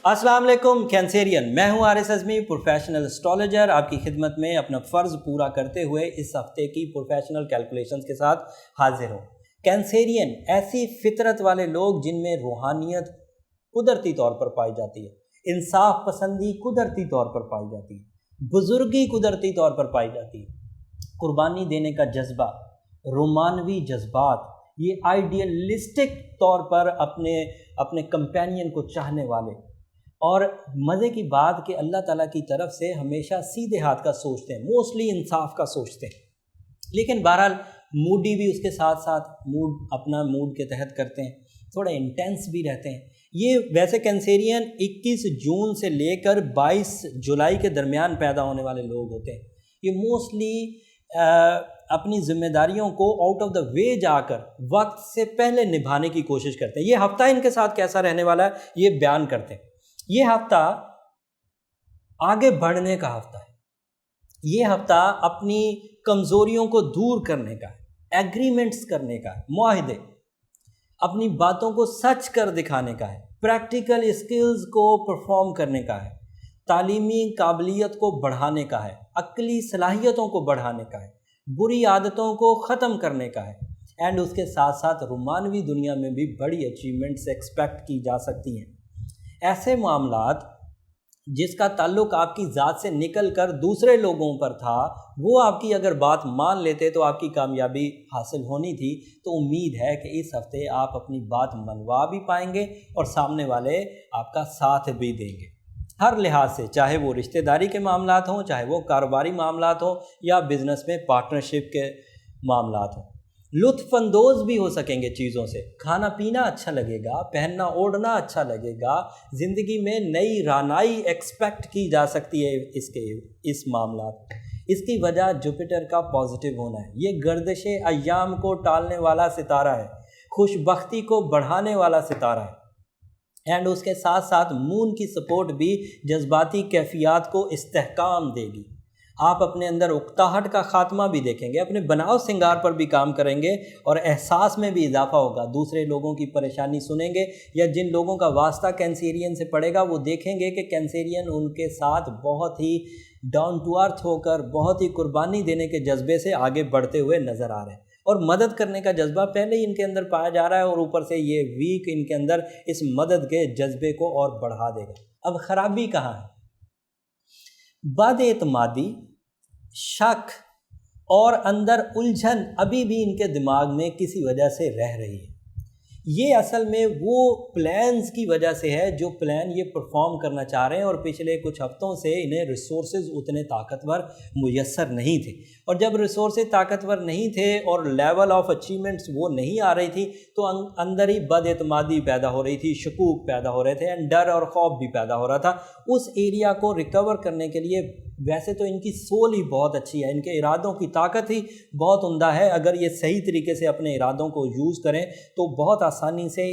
السلام علیکم کینسیرین، میں ہوں حارث اعظمی، پروفیشنل اسٹرالوجر، آپ کی خدمت میں اپنا فرض پورا کرتے ہوئے اس ہفتے کی پروفیشنل کیلکولیشنز کے ساتھ حاضر ہوں۔ کینسیرین ایسی فطرت والے لوگ جن میں روحانیت قدرتی طور پر پائی جاتی ہے، انصاف پسندی قدرتی طور پر پائی جاتی ہے، بزرگی قدرتی طور پر پائی جاتی ہے، قربانی دینے کا جذبہ، رومانوی جذبات، یہ آئیڈیلسٹک طور پر اپنے کمپینین کو چاہنے والے، اور مزے کی بات کہ اللہ تعالیٰ کی طرف سے ہمیشہ سیدھے ہاتھ کا سوچتے ہیں، موسٹلی انصاف کا سوچتے ہیں، لیکن بہرحال موڈی بھی اس کے ساتھ ساتھ اپنا موڈ کے تحت کرتے ہیں، تھوڑا انٹینس بھی رہتے ہیں۔ یہ ویسے کینسیرین 21 جون سے لے کر 22 جولائی کے درمیان پیدا ہونے والے لوگ ہوتے ہیں۔ یہ موسٹلی اپنی ذمہ داریوں کو آؤٹ آف دا وے جا کر وقت سے پہلے نبھانے کی کوشش کرتے ہیں۔ یہ ہفتہ ان کے ساتھ کیسا رہنے والا ہے یہ بیان کرتے ہیں۔ یہ ہفتہ آگے بڑھنے کا ہفتہ ہے، یہ ہفتہ اپنی کمزوریوں کو دور کرنے کا ہے، ایگریمنٹس کرنے کا ہے، معاہدے، اپنی باتوں کو سچ کر دکھانے کا ہے، پریکٹیکل اسکلز کو پرفارم کرنے کا ہے، تعلیمی قابلیت کو بڑھانے کا ہے، عقلی صلاحیتوں کو بڑھانے کا ہے، بری عادتوں کو ختم کرنے کا ہے، اینڈ اس کے ساتھ ساتھ رومانوی دنیا میں بھی بڑی اچیومنٹس ایکسپیکٹ کی جا سکتی ہیں۔ ایسے معاملات جس کا تعلق آپ کی ذات سے نکل کر دوسرے لوگوں پر تھا، وہ آپ کی اگر بات مان لیتے تو آپ کی کامیابی حاصل ہونی تھی، تو امید ہے کہ اس ہفتے آپ اپنی بات منوا بھی پائیں گے اور سامنے والے آپ کا ساتھ بھی دیں گے، ہر لحاظ سے، چاہے وہ رشتہ داری کے معاملات ہوں، چاہے وہ کاروباری معاملات ہوں، یا بزنس میں پارٹنرشپ کے معاملات ہوں۔ لطف اندوز بھی ہو سکیں گے چیزوں سے، کھانا پینا اچھا لگے گا، پہننا اوڑھنا اچھا لگے گا، زندگی میں نئی رانائی ایکسپیکٹ کی جا سکتی ہے اس معاملات۔ اس کی وجہ جوپیٹر کا پازیٹیو ہونا ہے۔ یہ گردش ایام کو ٹالنے والا ستارہ ہے، خوش بختی کو بڑھانے والا ستارہ ہے، اینڈ اس کے ساتھ ساتھ مون کی سپورٹ بھی جذباتی کیفیات کو استحکام دے گی۔ آپ اپنے اندر اکتاہٹ کا خاتمہ بھی دیکھیں گے، اپنے بناؤ سنگار پر بھی کام کریں گے، اور احساس میں بھی اضافہ ہوگا۔ دوسرے لوگوں کی پریشانی سنیں گے، یا جن لوگوں کا واسطہ کینسیرین سے پڑے گا وہ دیکھیں گے کہ کینسیرین ان کے ساتھ بہت ہی ڈاؤن ٹو ارتھ ہو کر، بہت ہی قربانی دینے کے جذبے سے آگے بڑھتے ہوئے نظر آ رہے ہیں، اور مدد کرنے کا جذبہ پہلے ہی ان کے اندر پایا جا رہا ہے، اور اوپر سے یہ ویک ان کے اندر اس مدد کے جذبے کو اور بڑھا دے گا۔ اب خرابی کہاں ہے؟ بد اعتمادی، شک اور اندر الجھن ابھی بھی ان کے دماغ میں کسی وجہ سے رہ رہی ہے۔ یہ اصل میں وہ پلانز کی وجہ سے ہے جو پلان یہ پرفارم کرنا چاہ رہے ہیں، اور پچھلے کچھ ہفتوں سے انہیں ریسورسز اتنے طاقتور میسر نہیں تھے، اور جب ریسورسز طاقتور نہیں تھے اور لیول آف اچیومنٹس وہ نہیں آ رہی تھی، تو اندر ہی بد اعتمادی پیدا ہو رہی تھی، شکوک پیدا ہو رہے تھے، ڈر اور خوف بھی پیدا ہو رہا تھا۔ اس ایریا کو ریکور کرنے کے لیے ویسے تو ان کی سول ہی بہت اچھی ہے، ان کے ارادوں کی طاقت ہی بہت عمدہ ہے، اگر یہ صحیح طریقے سے اپنے ارادوں کو یوز کریں تو بہت آسانی سے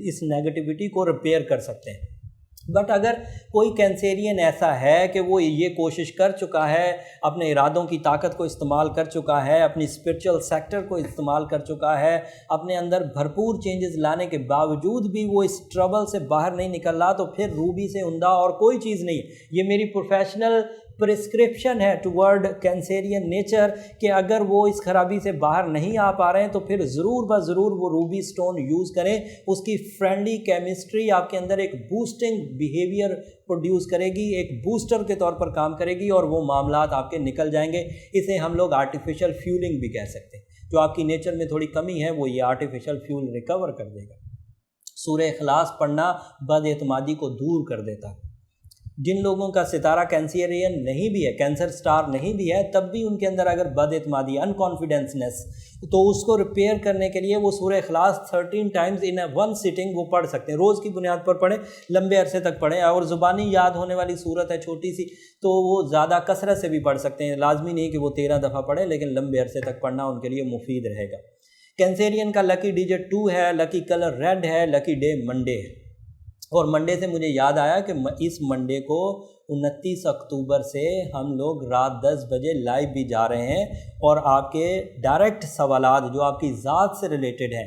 اس نیگیٹیوٹی کو ریپیئر کر سکتے ہیں۔ بٹ اگر کوئی کینسیرین ایسا ہے کہ وہ یہ کوشش کر چکا ہے، اپنے ارادوں کی طاقت کو استعمال کر چکا ہے، اپنی اسپرچل سیکٹر کو استعمال کر چکا ہے، اپنے اندر بھرپور چینجز لانے کے باوجود بھی وہ اس ٹربل سے باہر نہیں نکل رہا، تو پھر روبی سے عمدہ اور کوئی چیز نہیں۔ یہ میری پروفیشنل پرسکرپشن ہے ٹورڈ کینسیرین نیچر کہ اگر وہ اس خرابی سے باہر نہیں آ پا رہے ہیں تو پھر ضرور بضرور وہ روبی سٹون یوز کریں۔ اس کی فرینڈلی کیمسٹری آپ کے اندر ایک بوسٹنگ بیہیویئر پروڈیوس کرے گی، ایک بوسٹر کے طور پر کام کرے گی، اور وہ معاملات آپ کے نکل جائیں گے۔ اسے ہم لوگ آرٹیفیشل فیولنگ بھی کہہ سکتے ہیں۔ جو آپ کی نیچر میں تھوڑی کمی ہے وہ یہ آرٹیفیشل فیول ریکور کر دے گا۔ سورہ اخلاص پڑھنا بد اعتمادی کو دور کر دیتا ہے۔ جن لوگوں کا ستارہ کینسیرین نہیں بھی ہے، کینسر سٹار نہیں بھی ہے، تب بھی ان کے اندر اگر بد اعتمادی، انکانفیڈنسنس، تو اس کو ریپیئر کرنے کے لیے وہ سورہ اخلاص 13 ٹائمز ان ون سٹنگ وہ پڑھ سکتے ہیں۔ روز کی بنیاد پر پڑھیں، لمبے عرصے تک پڑھیں، اور زبانی یاد ہونے والی صورت ہے چھوٹی سی، تو وہ زیادہ کثرت سے بھی پڑھ سکتے ہیں، لازمی نہیں کہ وہ 13 دفعہ پڑھیں، لیکن لمبے عرصے تک پڑھنا ان کے لیے مفید رہے گا۔ کینسیرین کا لکی ڈیجٹ 2 ہے، لکی کلر ریڈ ہے، لکی ڈے منڈے ہے، اور منڈے سے مجھے یاد آیا کہ اس منڈے کو 29 اکتوبر سے ہم لوگ رات 10 بجے لائیو بھی جا رہے ہیں، اور آپ کے ڈائریکٹ سوالات جو آپ کی ذات سے ریلیٹڈ ہیں،